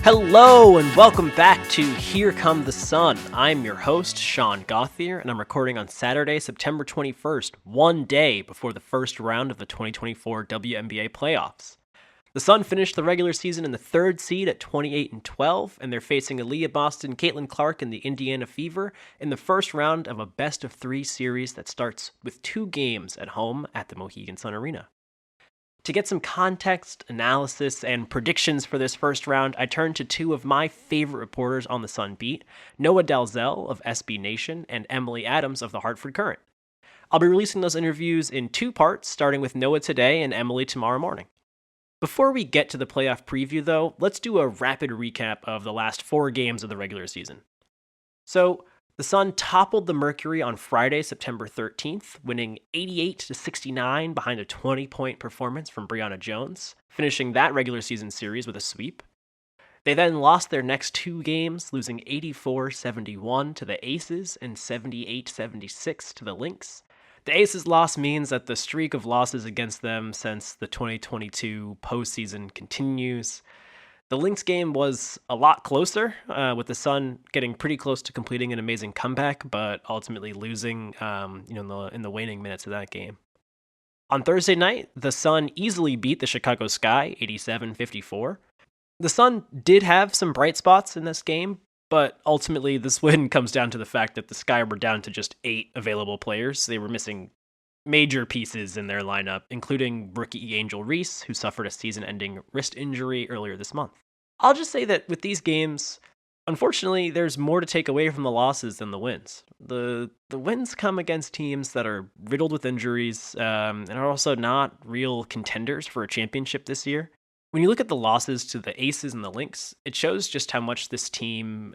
Hello and welcome back to Here Come the Sun. I'm your host, Sean Gauthier, and I'm recording on Saturday, September 21st, one day before the first round of the 2024 WNBA playoffs. The Sun finished the regular season in the third seed at 28-12, and they're facing Aaliyah Boston, Caitlin Clark, and the Indiana Fever in the first round of a best-of-3 series that starts with 2 games at home at the Mohegan Sun Arena. To get some context, analysis, and predictions for this first round, I turned to 2 of my favorite reporters on the Sun beat, Noa Dalzell of SB Nation and Emily Adams of the Hartford Courant. I'll be releasing those interviews in 2 parts, starting with Noa today and Emily tomorrow morning. Before we get to the playoff preview, though, let's do a rapid recap of the last 4 games of the regular season. So, the Sun toppled the Mercury on Friday, September 13th, winning 88-69 behind a 20-point performance from Brianna Jones, finishing that regular season series with a sweep. They then lost their next 2 games, losing 84-71 to the Aces and 78-76 to the Lynx. The Aces' loss means that the streak of losses against them since the 2022 postseason continues. The Lynx game was a lot closer, with the Sun getting pretty close to completing an amazing comeback, but ultimately losing in the waning minutes of that game. On Thursday night, the Sun easily beat the Chicago Sky 87-54. The Sun did have some bright spots in this game, but ultimately this win comes down to the fact that the Sky were down to just 8 available players. They were missing major pieces in their lineup, including rookie Angel Reese, who suffered a season-ending wrist injury earlier this month. I'll just say that with these games, unfortunately, there's more to take away from the losses than the wins. The wins come against teams that are riddled with injuries and are also not real contenders for a championship this year. When you look at the losses to the Aces and the Lynx, it shows just how much this team,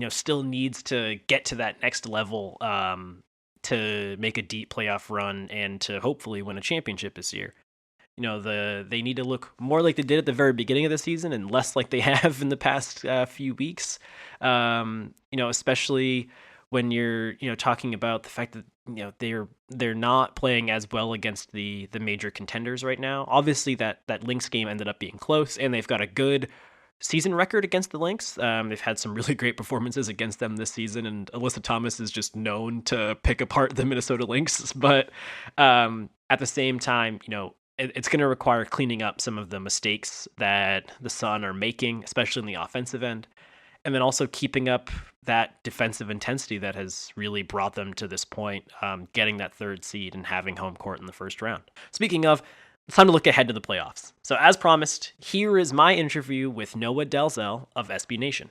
still needs to get to that next level to make a deep playoff run and to hopefully win a championship this year. They need to look more like they did at the very beginning of the season and less like they have in the past few weeks. Especially when you're talking about the fact that they're not playing as well against the major contenders right now. Obviously, that Lynx game ended up being close, and they've got a good season record against the Lynx. They've had some really great performances against them this season, and Alyssa Thomas is just known to pick apart the Minnesota Lynx. But at the same time, it's going to require cleaning up some of the mistakes that the Sun are making, especially in the offensive end, and then also keeping up that defensive intensity that has really brought them to this point, getting that 3rd seed and having home court in the first round. Speaking of, it's time to look ahead to the playoffs. So as promised, here is my interview with Noa Dalzell of SB Nation.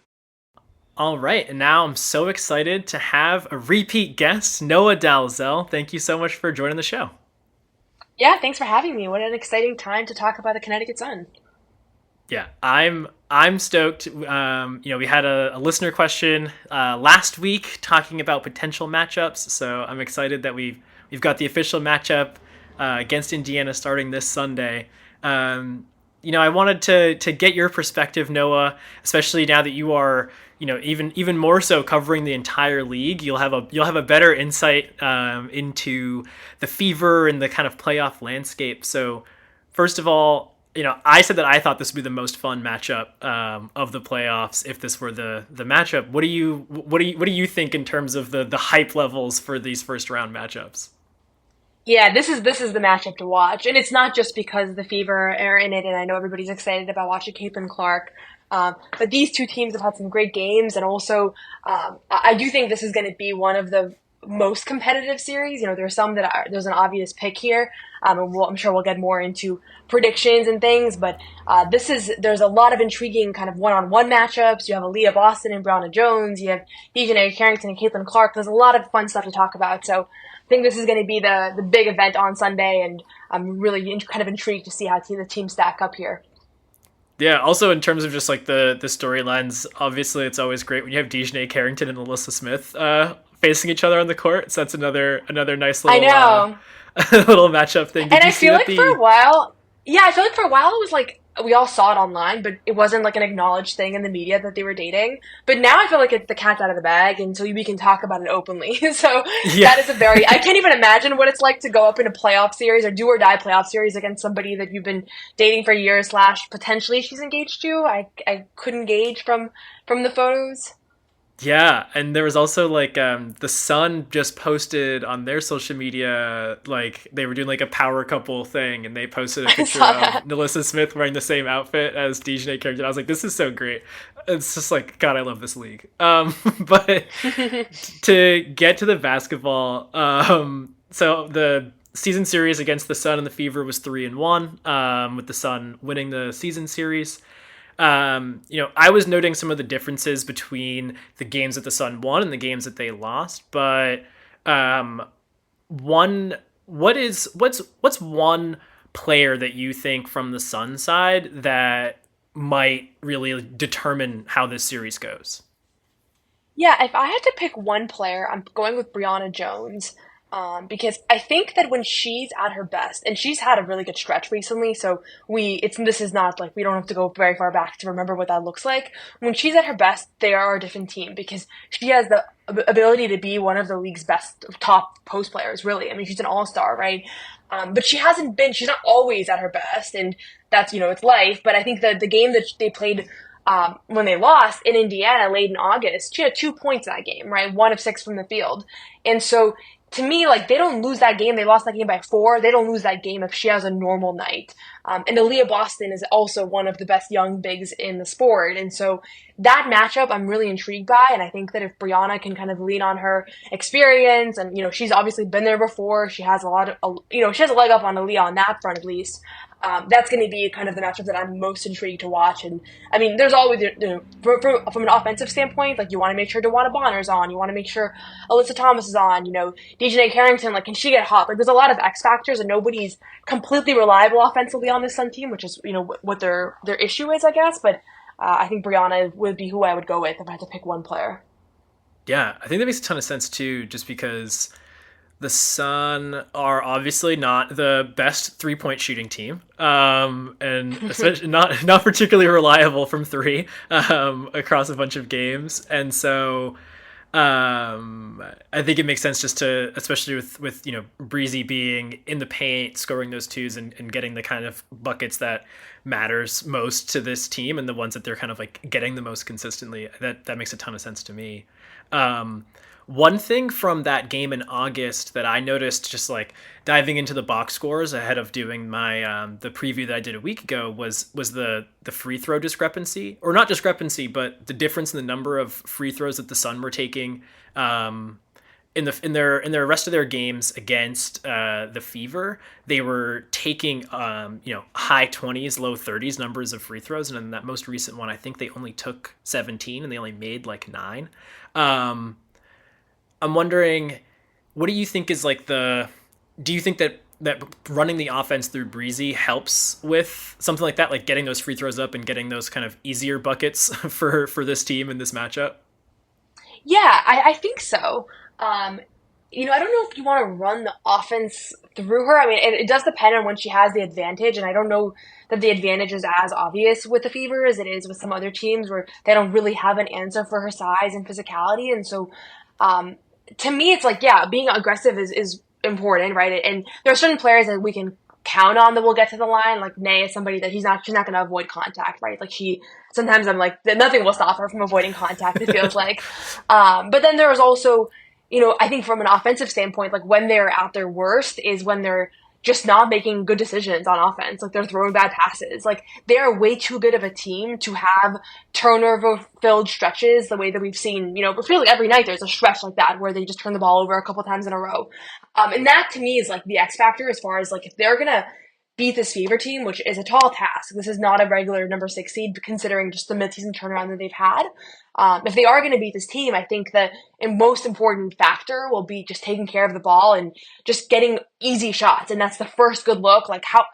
All right, and now I'm so excited to have a repeat guest, Noa Dalzell. Thank you so much for joining the show. Yeah, thanks for having me. What an exciting time to talk about the Connecticut Sun. Yeah, I'm stoked. We had a listener question last week talking about potential matchups, so I'm excited that we've got the official matchup against Indiana starting this Sunday. I wanted to get your perspective, Noa, especially now that you are, even more so covering the entire league. You'll have a better insight into the Fever and the kind of playoff landscape. So, first of all, I said that I thought this would be the most fun matchup of the playoffs if this were the matchup. What do you think in terms of the hype levels for these first round matchups? Yeah, this is the matchup to watch, and it's not just because the Fever are in it, and I know everybody's excited about watching Caitlin Clark. But these 2 teams have had some great games, and also I do think this is going to be one of the most competitive series. There's some there's an obvious pick here, and I'm sure we'll get more into predictions and things. But there's a lot of intriguing kind of one-on-one matchups. You have Aaliyah Boston and Brianna Jones. You have Dejanay Carrington and Caitlin Clark. There's a lot of fun stuff to talk about. So I think this is going to be the big event on Sunday, and I'm really kind of intrigued to see how the teams stack up here. Yeah, also in terms of just like the storylines, obviously it's always great when you have Dejanay Carrington and Alyssa Smith facing each other on the court. So that's another nice little little matchup thing. I feel like for a while it was like we all saw it online, but it wasn't like an acknowledged thing in the media that they were dating. But now I feel like the cat's out of the bag, and so we can talk about it openly. So Yeah. that is I can't even imagine what it's like to go up in a playoff series or do or die playoff series against somebody that you've been dating for years, slash potentially she's engaged to. I couldn't gauge from the photos. Yeah, and there was also like the Sun just posted on their social media, like they were doing like a power couple thing, and they posted a I picture saw of that. Nalissa Smith wearing the same outfit as DJ character. And I was like, this is so great. It's just like, God, I love this league. But to get to the basketball, so the season series against the Sun and the Fever was 3-1, with the Sun winning the season series. I was noting some of the differences between the games that the Sun won and the games that they lost, but um, one what's one player that you think from the Sun side that might really determine how this series goes? Yeah, if I had to pick one player, I'm going with Brianna Jones. Because I think that when she's at her best, and she's had a really good stretch recently, so this is not like we don't have to go very far back to remember what that looks like. When she's at her best, they are a different team because she has the ability to be one of the league's best top post players, really. I mean, she's an all-star, right? But she's not always at her best, and that's, it's life. But I think that the game that they played when they lost in Indiana late in August, she had 2 points that game, right? 1 of 6 from the field. And so to me, like, they don't lose that game. They lost that game by 4. They don't lose that game if she has a normal night. And Aaliyah Boston is also one of the best young bigs in the sport. And so that matchup I'm really intrigued by. And I think that if Brianna can kind of lean on her experience and, she's obviously been there before. She has she has a leg up on Aaliyah on that front at least. That's going to be kind of the matchup that I'm most intrigued to watch. And I mean, there's always, from an offensive standpoint, like you want to make sure DeWanna Bonner's on, you want to make sure Alyssa Thomas is on, DJ Carrington, like, can she get hot? Like, there's a lot of X factors, and nobody's completely reliable offensively on this Sun team, which is, what their issue is, I guess. But I think Brianna would be who I would go with if I had to pick one player. Yeah, I think that makes a ton of sense too, just because the Sun are obviously not the best 3-point shooting team, and especially not particularly reliable from three, across a bunch of games, and so I think it makes sense just to, especially with Breezy being in the paint, scoring those twos and getting the kind of buckets that matters most to this team and the ones that they're kind of like getting the most consistently. That makes a ton of sense to me. Um, One thing from that game in August that I noticed, just like diving into the box scores ahead of doing my the preview that I did a week ago, was the free throw discrepancy, or not discrepancy, but the difference in the number of free throws that the Sun were taking in their rest of their games against the Fever. They were taking high 20s, low 30s numbers of free throws, and in that most recent one, I think they only took 17 and they only made like 9. I'm wondering, what do you think is like do you think that running the offense through Breezy helps with something like that, like getting those free throws up and getting those kind of easier buckets for this team in this matchup? Yeah, I think so. I don't know if you want to run the offense through her. I mean, it does depend on when she has the advantage, and I don't know that the advantage is as obvious with the Fever as it is with some other teams where they don't really have an answer for her size and physicality. And so, um, to me, it's like, yeah, being aggressive is important, right? And there are certain players that we can count on that will get to the line. Like Nay is somebody that she's not going to avoid contact, right? Like sometimes I'm like, nothing will stop her from avoiding contact, it feels like. But then there is also, I think from an offensive standpoint, like when they're at their worst is when they're just not making good decisions on offense. Like they're throwing bad passes. Like they are way too good of a team to have turnover-filled stretches the way that we've seen. It feels like every night there's a stretch like that where they just turn the ball over a couple times in a row. And that to me is like the X factor as far as like if they're gonna beat this Fever team, which is a tall task. This is not a regular number 6 seed, considering just the midseason turnaround that they've had. If they are going to beat this team, I think the most important factor will be just taking care of the ball and just getting easy shots. And that's the first good look. Like how,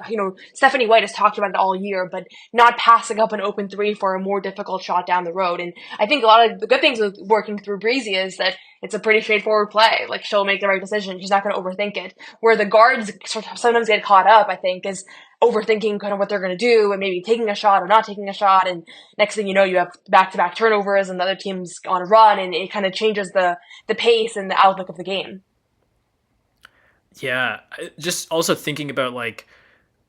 Stephanie White has talked about it all year, but not passing up an open three for a more difficult shot down the road. And I think a lot of the good things with working through Breezy is that it's a pretty straightforward play. Like she'll make the right decision. She's not going to overthink it. Where the guards sometimes get caught up, I think, is overthinking kind of what they're going to do and maybe taking a shot or not taking a shot. And next thing you know, you have back-to-back turnovers and the other team's on a run, and it kind of changes the pace and the outlook of the game. Yeah, just also thinking about like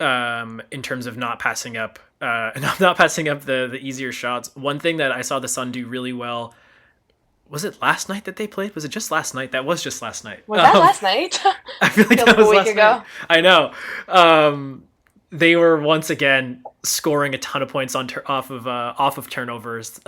in terms of not passing up not passing up the easier shots. One thing that I saw the Sun do really well, was it last night that they played? Was it just last night? That was just last night. Was that last night? I feel like that was a week ago. I know. They were once again scoring a ton of points on off of turnovers.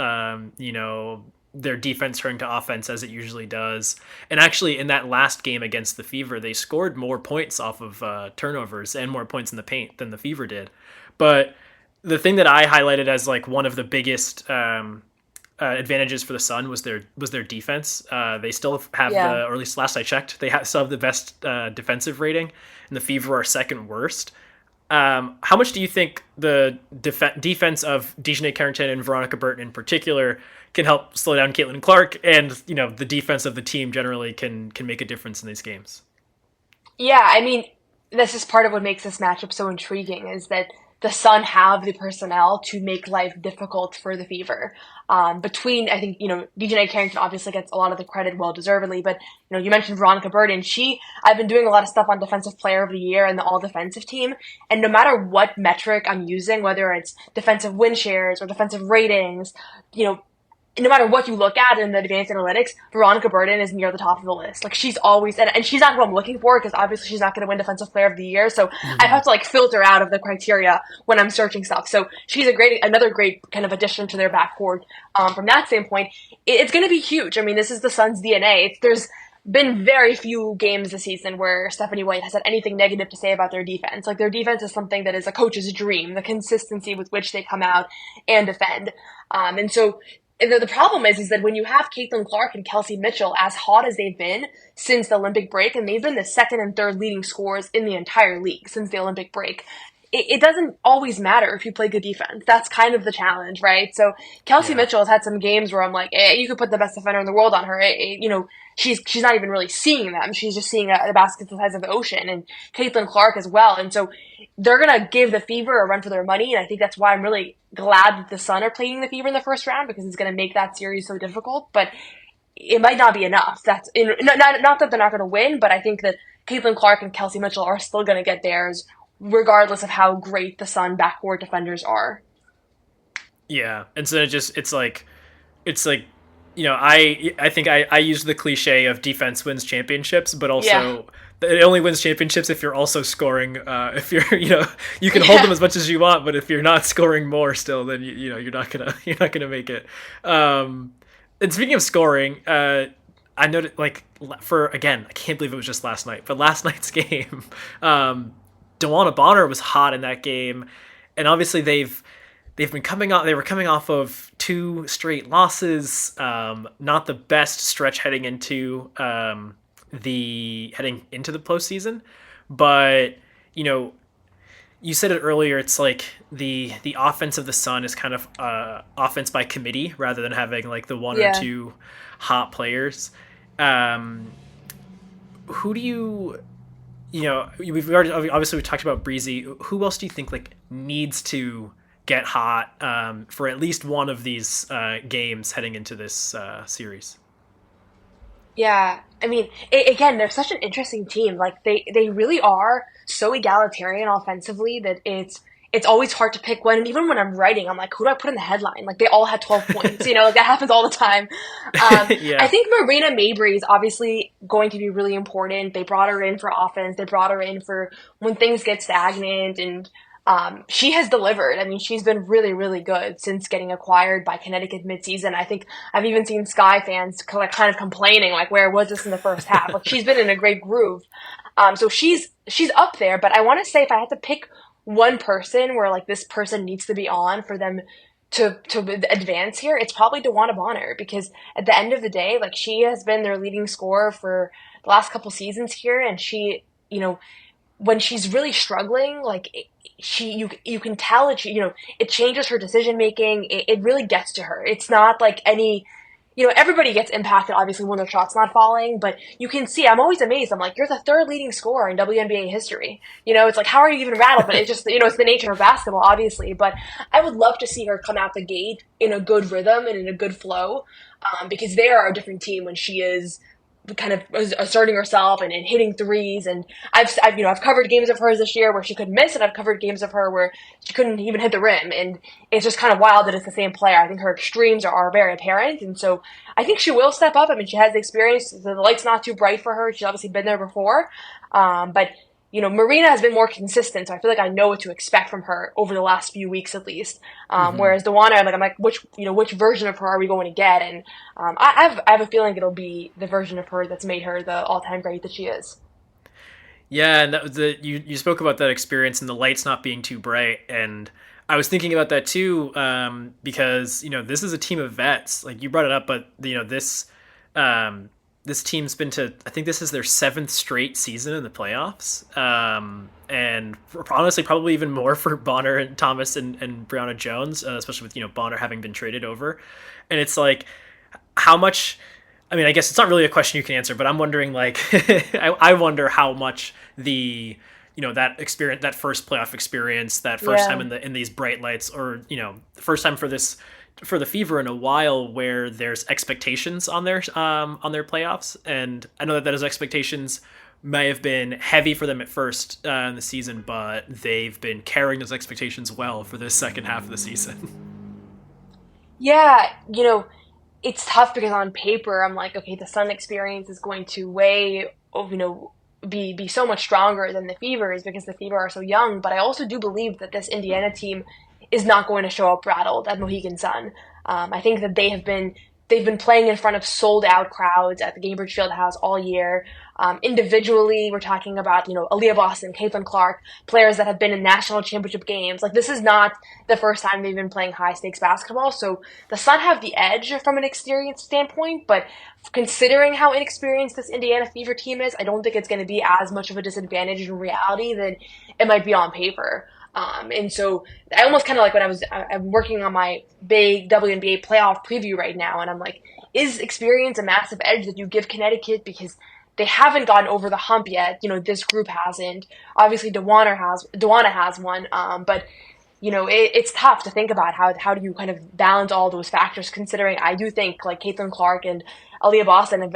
Their defense turned to offense as it usually does. And actually, in that last game against the Fever, they scored more points off of turnovers and more points in the paint than the Fever did. But the thing that I highlighted as like one of the biggest advantages for the Sun was their defense. They still have or at least last I checked, they still have the best defensive rating, and the Fever are second worst. How much do you think the defense of DiJonai Carrington and Veronica Burton in particular can help slow down Caitlin Clark, and the defense of the team generally can make a difference in these games? Yeah, I mean, this is part of what makes this matchup so intriguing, is that the Sun have the personnel to make life difficult for the Fever. I think, DiJonai Carrington obviously gets a lot of the credit, well-deservedly, but, you mentioned Veronica Burton. I've been doing a lot of stuff on Defensive Player of the Year and the All-Defensive team, and no matter what metric I'm using, whether it's defensive win shares or defensive ratings, no matter what you look at in the advanced analytics, Veronica Burton is near the top of the list. Like, she's always, and she's not who I'm looking for, because obviously she's not going to win Defensive Player of the Year, so I have to filter out of the criteria when I'm searching stuff. So she's another great kind of addition to their backcourt. From that standpoint, it's going to be huge. I mean, this is the Suns' DNA. There's been very few games this season where Stephanie White has had anything negative to say about their defense. Like, their defense is something that is a coach's dream, the consistency with which they come out and defend. And so the problem is that when you have Caitlin Clark and Kelsey Mitchell as hot as they've been since the Olympic break, and they've been the second and third leading scorers in the entire league since the Olympic break, it doesn't always matter if you play good defense. That's kind of the challenge, right? So Kelsey Mitchell has had some games where I'm like, you could put the best defender in the world on her. She's not even really seeing them. She's just seeing a basket the size of the ocean, and Caitlin Clark as well. And so they're going to give the Fever a run for their money, and I think that's why I'm really glad that the Sun are playing the Fever in the first round, because it's going to make that series so difficult. But it might not be enough. Not that they're not going to win, but I think that Caitlin Clark and Kelsey Mitchell are still going to get theirs, regardless of how great the Sun backcourt defenders are. Yeah, and so it's like I think I use the cliche of defense wins championships, but also it only wins championships if you're also scoring. If you're you can hold them as much as you want, but if you're not scoring more still, then you're not gonna make it. And speaking of scoring, I noticed I can't believe it was just last night, but last night's game, DeWanna Bonner was hot in that game, and obviously they were coming off of 2 straight losses, not the best stretch heading into the postseason, but you said it earlier, it's like the offense of the Sun is kind of offense by committee rather than having like the one or two hot players. Who do we've talked about Breezy. Who else do you think like needs to get hot for at least one of these games heading into this series? Yeah, I mean, again, they're such an interesting team. Like, they really are so egalitarian offensively that it's always hard to pick one. And even when I'm writing, I'm like, who do I put in the headline? Like, they all had 12 points, like that happens all the time. I think Marina Mabrey is obviously going to be really important. They brought her in for offense. They brought her in for when things get stagnant, and she has delivered. I mean, she's been really, really good since getting acquired by Connecticut midseason. I think I've even seen Sky fans kind of complaining, like, where was this in the first half? Like, she's been in a great groove. So she's up there, but I want to say if I had to pick one person where, like, this person needs to be on for them to advance here, it's probably DeWanna Bonner, because at the end of the day, like, she has been their leading scorer for the last couple seasons here, and she, when she's really struggling, like, you can tell it, it changes her decision making. It really gets to her. It's not like any everybody gets impacted, obviously, when their shot's not falling, but you can see, I'm always amazed. I'm like, you're the third leading scorer in WNBA history. It's like, how are you even rattled? But it's just, it's the nature of basketball, obviously. But I would love to see her come out the gate in a good rhythm and in a good flow, because they are a different team when she is kind of asserting herself and hitting threes. And I've covered games of hers this year where she could miss, and I've covered games of her where she couldn't even hit the rim. And it's just kind of wild that it's the same player. I think her extremes are very apparent. And so I think she will step up. I mean, she has the experience. The light's not too bright for her. She's obviously been there before. But Marina has been more consistent, so I feel like I know what to expect from her over the last few weeks at least. Whereas Dawana, I'm like, which version of her are we going to get? And I have a feeling it'll be the version of her that's made her the all-time great that she is. Yeah, and that was you spoke about that experience and the lights not being too bright, and I was thinking about that too, because this is a team of vets. Like you brought it up, but this team's been to, I think this is their 7th straight season in the playoffs. And honestly, probably even more for Bonner and Thomas and Brianna Jones, especially with, Bonner having been traded over. And it's like, how much, I mean, I guess it's not really a question you can answer, but I'm wondering, like, I wonder how much that experience, that first playoff experience, that first time in these bright lights, or, the first time for the Fever in a while where there's expectations on their playoffs. And I know that those expectations may have been heavy for them at first in the season, but they've been carrying those expectations well for the second half of the season. Yeah, it's tough because on paper, I'm like, okay, the Sun experience is going to be so much stronger than the Fever's because the Fever are so young. But I also do believe that this Indiana team is not going to show up rattled at Mohegan Sun. I think that they've been playing in front of sold out crowds at the Gainbridge Fieldhouse all year. Individually, we're talking about, Aaliyah Boston, Caitlin Clark, players that have been in national championship games. Like, this is not the first time they've been playing high stakes basketball. So the Sun have the edge from an experience standpoint, but considering how inexperienced this Indiana Fever team is, I don't think it's going to be as much of a disadvantage in reality than it might be on paper. And so I almost kind of like when I'm working on my big WNBA playoff preview right now, and I'm like, is experience a massive edge that you give Connecticut? Because they haven't gotten over the hump yet. This group hasn't. Obviously, Dawana has one. But it's tough to think about how do you kind of balance all those factors, considering I do think like Caitlin Clark and Aaliyah Boston,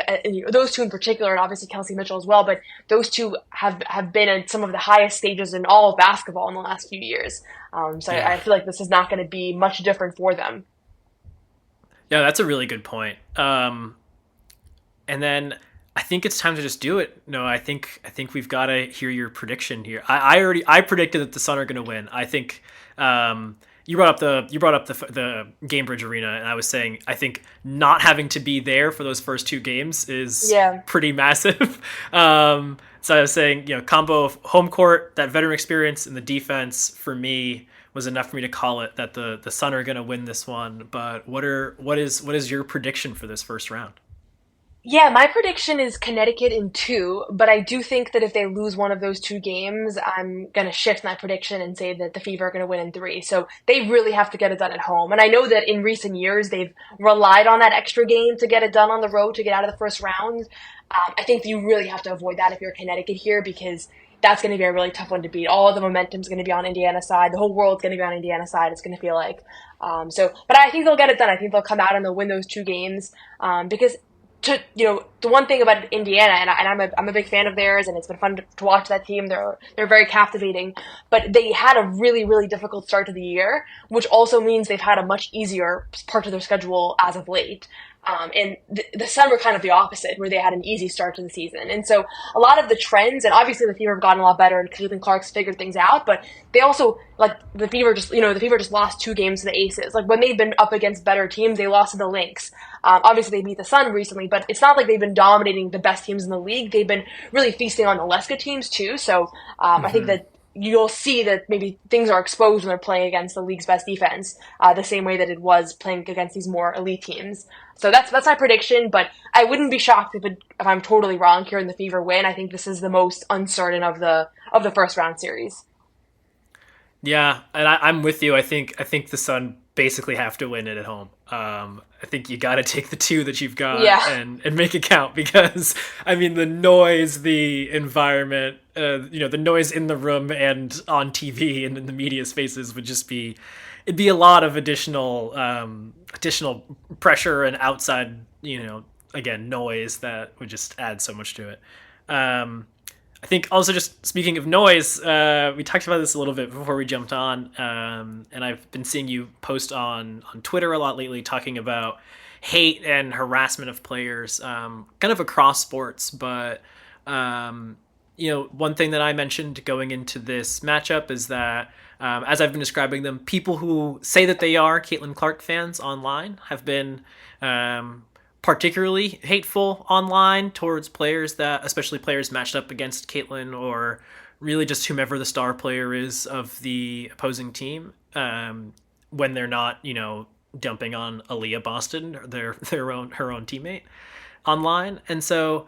those two in particular, and obviously Kelsey Mitchell as well, but those two have been at some of the highest stages in all of basketball in the last few years. I feel like this is not going to be much different for them. Yeah, that's a really good point. And then I think it's time to just do it. No, I think we've got to hear your prediction here. I predicted that the Sun are going to win. I think you brought up the Gainbridge Arena, and I was saying I think not having to be there for those first 2 games is pretty massive. So I was saying, combo of home court, that veteran experience, and the defense for me was enough for me to call it that the Sun are going to win this one. But what is your prediction for this first round? Yeah, my prediction is Connecticut in 2, but I do think that if they lose one of those 2 games, I'm going to shift my prediction and say that the Fever are going to win in 3. So they really have to get it done at home. And I know that in recent years, they've relied on that extra game to get it done on the road to get out of the first round. I think that you really have to avoid that if you're Connecticut here, because that's going to be a really tough one to beat. All of the momentum's going to be on Indiana's side. The whole world's going to be on Indiana's side, it's going to feel like. But I think they'll get it done. I think they'll come out and they'll win those 2 games, because the one thing about Indiana, and I'm a big fan of theirs, and it's been fun to watch that team. They're very captivating, but they had a really, really difficult start to the year, which also means they've had a much easier part of their schedule as of late. And the Sun were kind of the opposite, where they had an easy start to the season. And so a lot of the trends, and obviously the Fever have gotten a lot better, and Caitlin Clark's figured things out, but they also, like, the Fever just lost 2 games to the Aces. Like, when they've been up against better teams, they lost to the Lynx. Obviously they beat the Sun recently, but it's not like they've been dominating the best teams in the league. They've been really feasting on the less good teams too. So, I think that you'll see that maybe things are exposed when they're playing against the league's best defense, the same way that it was playing against these more elite teams. So that's my prediction, but I wouldn't be shocked if I'm totally wrong here and the Fever win. I think this is the most uncertain of the first round series. Yeah, and I'm with you. I think the Sun basically have to win it at home. I think you got to take the two that you've got Yeah. and make it count, because I mean the noise, the environment, the noise in the room and on TV and in the media spaces would just be, it'd be a lot of additional pressure and outside, again, noise that would just add so much to it. I think also, just speaking of noise, we talked about this a little bit before we jumped on, and I've been seeing you post on Twitter a lot lately talking about hate and harassment of players, kind of across sports. But one thing that I mentioned going into this matchup is that, as I've been describing them, people who say that they are Caitlin Clark fans online have been particularly hateful online towards players, that especially players matched up against Caitlin, or really just whomever the star player is of the opposing team, when they're not, dumping on Aaliyah Boston, her own teammate online. And so,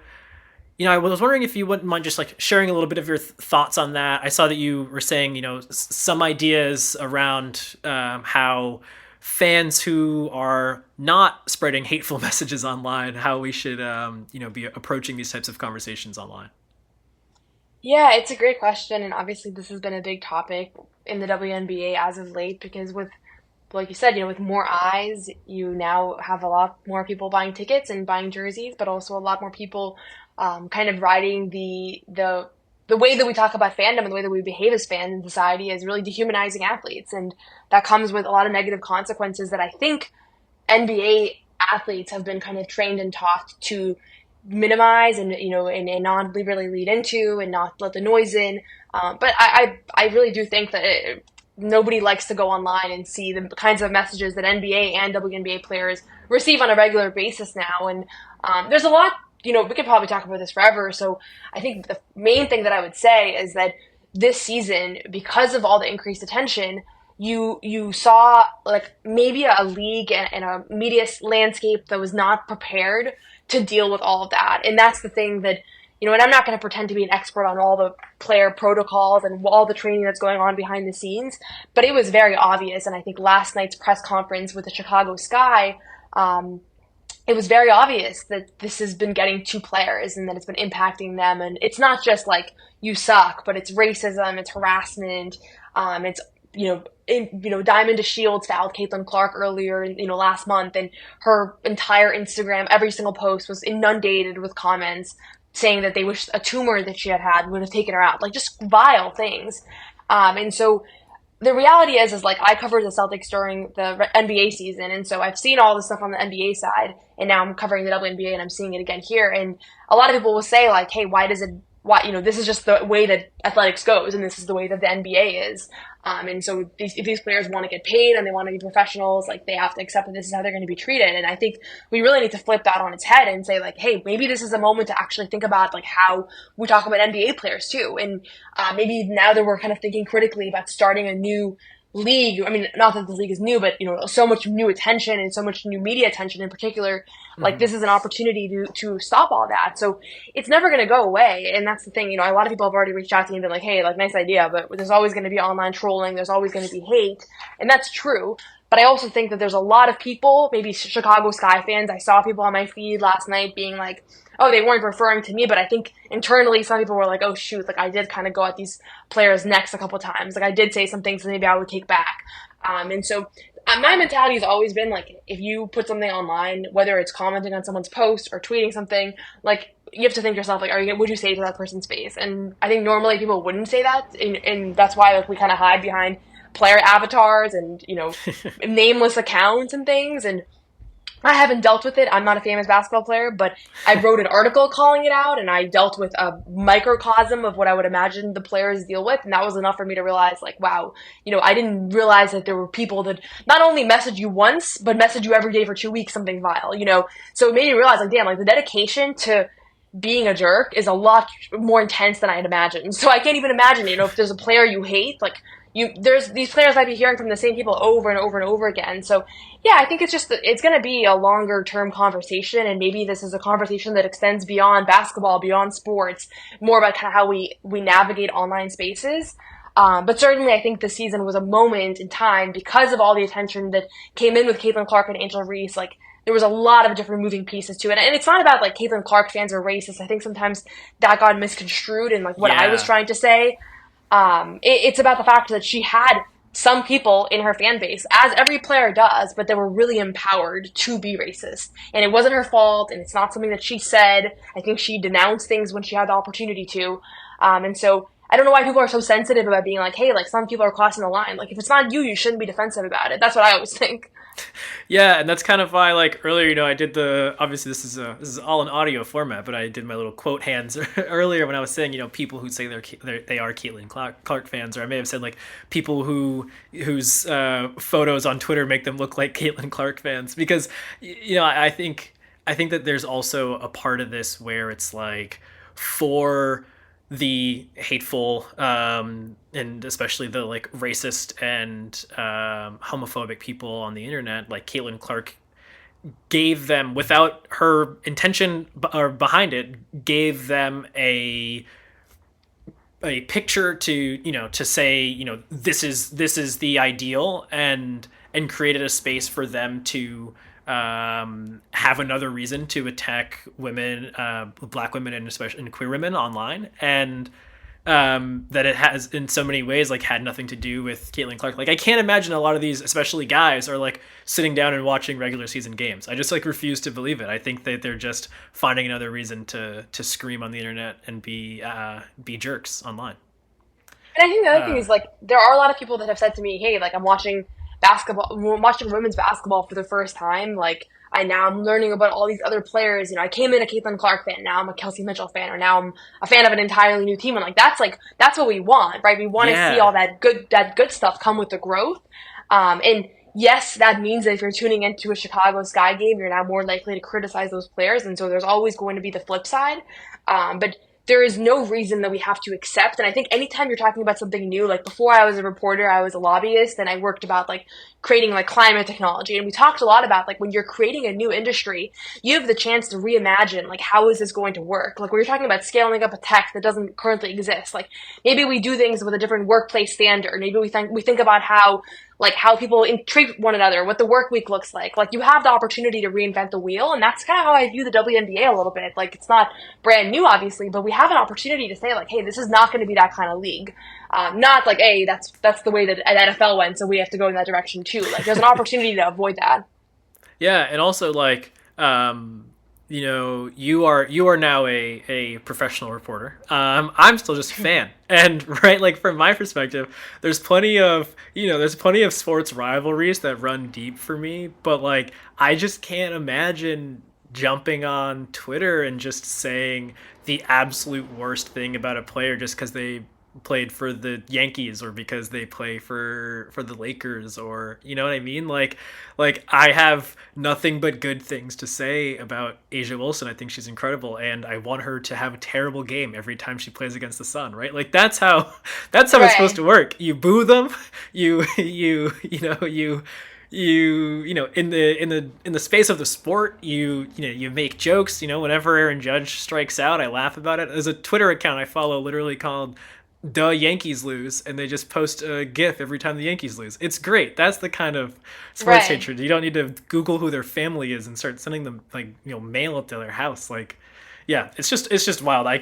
I was wondering if you wouldn't mind just like sharing a little bit of your thoughts on that. I saw that you were saying, some ideas around how fans who are not spreading hateful messages online, how we should, be approaching these types of conversations online. Yeah, it's a great question, and obviously this has been a big topic in the WNBA as of late because like you said, with more eyes, you now have a lot more people buying tickets and buying jerseys, but also a lot more people kind of riding the way that we talk about fandom and the way that we behave as fans in society is really dehumanizing athletes. And that comes with a lot of negative consequences that I think NBA athletes have been kind of trained and taught to minimize and not really lead into and not let the noise in. But I really do think that nobody likes to go online and see the kinds of messages that NBA and WNBA players receive on a regular basis now. And there's a lot, we could probably talk about this forever. So I think the main thing that I would say is that this season, because of all the increased attention, you saw like maybe a league and a media landscape that was not prepared to deal with all of that. And that's the thing that, and I'm not going to pretend to be an expert on all the player protocols and all the training that's going on behind the scenes, but it was very obvious. And I think last night's press conference with the Chicago Sky, it was very obvious that this has been getting to players and that it's been impacting them. And it's not just like you suck, but it's racism, it's harassment, it's Diamond Shields fouled Caitlin Clark earlier, last month, and her entire Instagram, every single post was inundated with comments saying that they wish a tumor that she had would have taken her out, like just vile things. And so the reality is like I covered the Celtics during the NBA season, and so I've seen all this stuff on the NBA side, and now I'm covering the WNBA and I'm seeing it again here. And a lot of people will say like, hey, why, this is just the way that athletics goes, and this is the way that the NBA is. And so if these players want to get paid and they want to be professionals, like they have to accept that this is how they're going to be treated. And I think we really need to flip that on its head and say like, hey, maybe this is a moment to actually think about like how we talk about NBA players too. And maybe now that we're kind of thinking critically about starting a new league, I mean, not that the league is new, but so much new attention and so much new media attention in particular, like this is an opportunity to stop all that. So it's never going to go away. And that's the thing, a lot of people have already reached out to me and been like, hey, like nice idea, but there's always going to be online trolling. There's always going to be hate. And that's true. But I also think that there's a lot of people, maybe Chicago Sky fans. I saw people on my feed last night being like, oh, they weren't referring to me, but I think internally some people were like, oh, shoot, like I did kind of go at these players' necks a couple times. Like I did say some things that maybe I would take back. And so my mentality has always been like, if you put something online, whether it's commenting on someone's post or tweeting something, like you have to think to yourself, like, would you say it to that person's face? And I think normally people wouldn't say that. And that's why like we kind of hide behind player avatars and, nameless accounts and things. And I haven't dealt with it. I'm not a famous basketball player, but I wrote an article calling it out, and I dealt with a microcosm of what I would imagine the players deal with, and that was enough for me to realize, like, wow, I didn't realize that there were people that not only message you once, but message you every day for 2 weeks, something vile, So it made me realize, like, damn, like, the dedication to being a jerk is a lot more intense than I had imagined. So I can't even imagine, if there's a player you hate, like, there's these players might be hearing from the same people over and over and over again. So yeah, I think it's going to be a longer term conversation, and maybe this is a conversation that extends beyond basketball, beyond sports, more about kind of how we navigate online spaces. But certainly I think this season was a moment in time because of all the attention that came in with Caitlin Clark and Angel Reese. Like, there was a lot of different moving pieces to it. And it's not about, like, Caitlin Clark fans are racist. I think sometimes that got misconstrued in, like, what I was trying to say. It's about the fact that she had some people in her fan base, as every player does, but they were really empowered to be racist. And it wasn't her fault, and it's not something that she said. I think she denounced things when she had the opportunity to. And so I don't know why people are so sensitive about being like, hey, like, some people are crossing the line. Like, if it's not you, you shouldn't be defensive about it. That's what I always think. Yeah, and that's kind of why, like, earlier, I did obviously this is all in audio format, but I did my little quote hands earlier when I was saying, people who say they are Caitlin Clark fans, or I may have said, like, people whose photos on Twitter make them look like Caitlin Clark fans, because, I think that there's also a part of this where it's like, for the hateful and especially the, like, racist and homophobic people on the internet, like, Caitlin Clark gave them, without her intention or behind it, gave them a picture to to say, this is the ideal, and created a space for them to have another reason to attack women, Black women, and especially queer women online, and that it has in so many ways, like, had nothing to do with Caitlin Clark. Like, I can't imagine a lot of these, especially guys, are, like, sitting down and watching regular season games. I just, like, refuse to believe it. I think that they're just finding another reason to scream on the internet and be jerks online. And I think the other thing is, like, there are a lot of people that have said to me, hey, like, I'm watching women's basketball for the first time. Like, I'm learning about all these other players. I came in a Caitlin Clark fan, now I'm a Kelsey Mitchell fan, or now I'm a fan of an entirely new team. And, like, that's what we want, right? We want to see all that good stuff come with the growth. And yes, that means that if you're tuning into a Chicago Sky game, you're now more likely to criticize those players. And so there's always going to be the flip side. But there is no reason that we have to accept. And I think anytime you're talking about something new, like, before I was a reporter, I was a lobbyist, and I worked about, like, creating, like, climate technology. And we talked a lot about, like, when you're creating a new industry, you have the chance to reimagine, like, how is this going to work? Like, when you're talking about scaling up a tech that doesn't currently exist, like, maybe we do things with a different workplace standard. Maybe we think about how people treat one another, what the work week looks like. Like, you have the opportunity to reinvent the wheel, and that's kind of how I view the WNBA a little bit. Like, it's not brand new, obviously, but we have an opportunity to say, like, hey, this is not going to be that kind of league. Not like, hey, that's the way that an NFL went, so we have to go in that direction too. Like, there's an opportunity to avoid that. Yeah, and also, like, you are now a professional reporter. I'm still just a fan, and right, like, from my perspective, there's plenty of sports rivalries that run deep for me, but, like, I just can't imagine jumping on Twitter and just saying the absolute worst thing about a player just because they played for the Yankees or because they play for the Lakers, or, you know what I mean? Like I have nothing but good things to say about A'ja Wilson. I think she's incredible, and I want her to have a terrible game every time she plays against the Sun, right? Like, that's how it's supposed to work. You boo them, in the space of the sport, you make jokes. Whenever Aaron Judge strikes out, I laugh about it. There's a Twitter account I follow literally called "The Yankees Lose," and they just post a GIF every time the Yankees lose. It's great. That's the kind of sports hatred. You don't need to Google who their family is and start sending them, like, mail it to their house. Like, yeah, it's just wild. I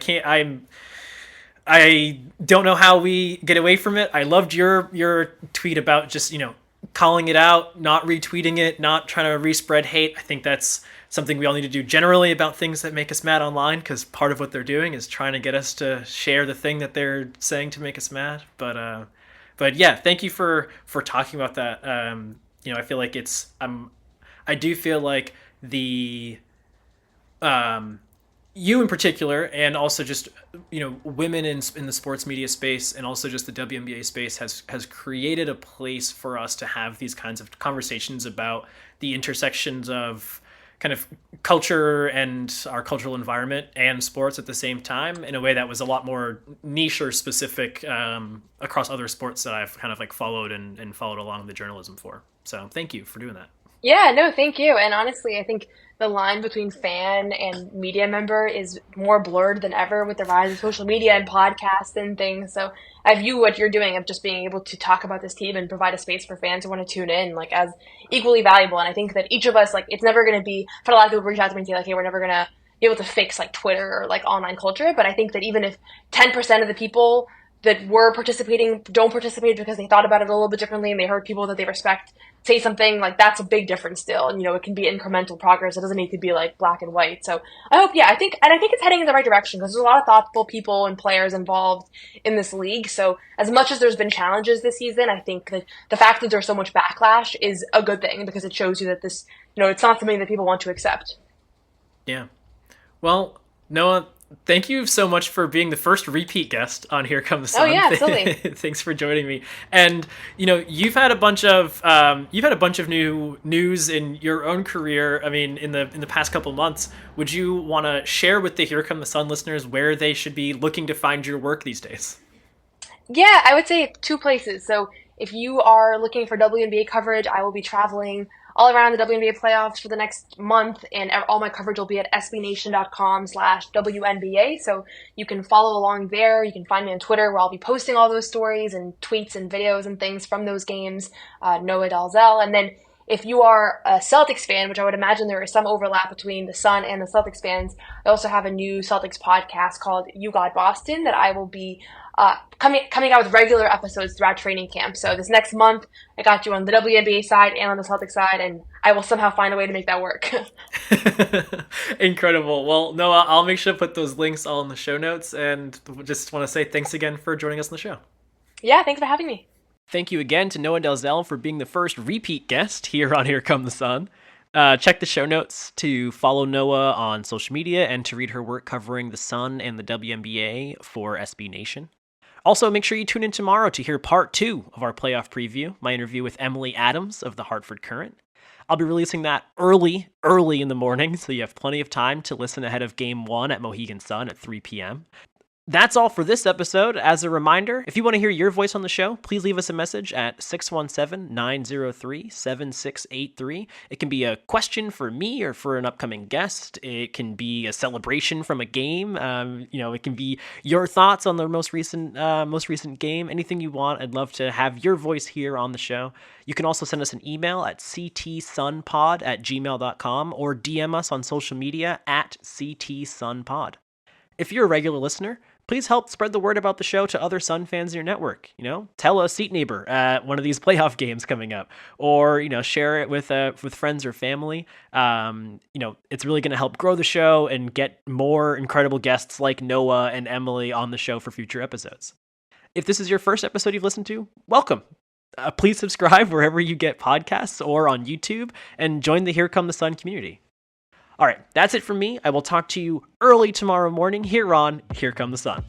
don't know how we get away from it. I loved your tweet about just, calling it out, not retweeting it, not trying to respread hate. I think that's something we all need to do generally about things that make us mad online, because part of what they're doing is trying to get us to share the thing that they're saying to make us mad. But yeah, thank you for talking about that. I feel like I do feel like the you in particular, and also just women in the sports media space, and also just the WNBA space has created a place for us to have these kinds of conversations about the intersections of kind of culture and our cultural environment and sports at the same time, in a way that was a lot more niche or specific across other sports that I've kind of, like, followed and followed along the journalism for. So thank you for doing that. Yeah, no, thank you. And honestly, I think the line between fan and media member is more blurred than ever with the rise of social media and podcasts and things. So I view what you're doing of just being able to talk about this team and provide a space for fans who want to tune in, like as equally valuable. And I think that each of us, like, it's never going to be, I've had a lot of people reach out to me and say, like, hey, we're never going to be able to fix like Twitter or like online culture. But I think that even if 10% of the people that were participating don't participate because they thought about it a little bit differently and they heard people that they respect say something, like that's a big difference still. And it can be incremental progress. It doesn't need to be like black and white. So I hope, yeah, I think it's heading in the right direction because there's a lot of thoughtful people and players involved in this league. So as much as there's been challenges this season, I think that the fact that there's so much backlash is a good thing because it shows you that this, it's not something that people want to accept. Yeah. Well, Noah, thank you so much for being the first repeat guest on Here Come the Sun. Oh yeah, absolutely. Thanks for joining me. And you've had a bunch of new news in your own career. I mean, in the past couple months. Would you want to share with the Here Come the Sun listeners where they should be looking to find your work these days? Yeah, I would say two places. So if you are looking for WNBA coverage, I will be traveling all around the WNBA playoffs for the next month, and all my coverage will be at sbnation.com/WNBA. So you can follow along there. You can find me on Twitter where I'll be posting all those stories and tweets and videos and things from those games, Noa Dalzell. And then if you are a Celtics fan, which I would imagine there is some overlap between the Sun and the Celtics fans, I also have a new Celtics podcast called You Got Boston that I will be coming out with regular episodes throughout training camp. So this next month, I got you on the WNBA side and on the Celtics side, and I will somehow find a way to make that work. Incredible. Well, Noah, I'll make sure to put those links all in the show notes, and just want to say thanks again for joining us on the show. Yeah, thanks for having me. Thank you again to Noa Dalzell for being the first repeat guest here on Here Come the Sun. Check the show notes to follow Noa on social media and to read her work covering the Sun and the WNBA for SB Nation. Also, make sure you tune in tomorrow to hear part 2 of our playoff preview, my interview with Emily Adams of the Hartford Courant. I'll be releasing that early in the morning, so you have plenty of time to listen ahead of Game 1 at Mohegan Sun at 3 p.m. That's all for this episode. As a reminder, if you want to hear your voice on the show, please leave us a message at 617-903-7683. It can be a question for me or for an upcoming guest. It can be a celebration from a game. It can be your thoughts on the most recent game. Anything you want, I'd love to have your voice here on the show. You can also send us an email at ctsunpod@gmail.com or DM us on social media at ctsunpod. If you're a regular listener, please help spread the word about the show to other Sun fans in your network. Tell a seat neighbor at one of these playoff games coming up, or share it with friends or family. It's really going to help grow the show and get more incredible guests like Noah and Emily on the show for future episodes. If this is your first episode you've listened to, welcome. Please subscribe wherever you get podcasts or on YouTube, and join the Here Come the Sun community. All right, that's it from me. I will talk to you early tomorrow morning here on Here Come the Sun.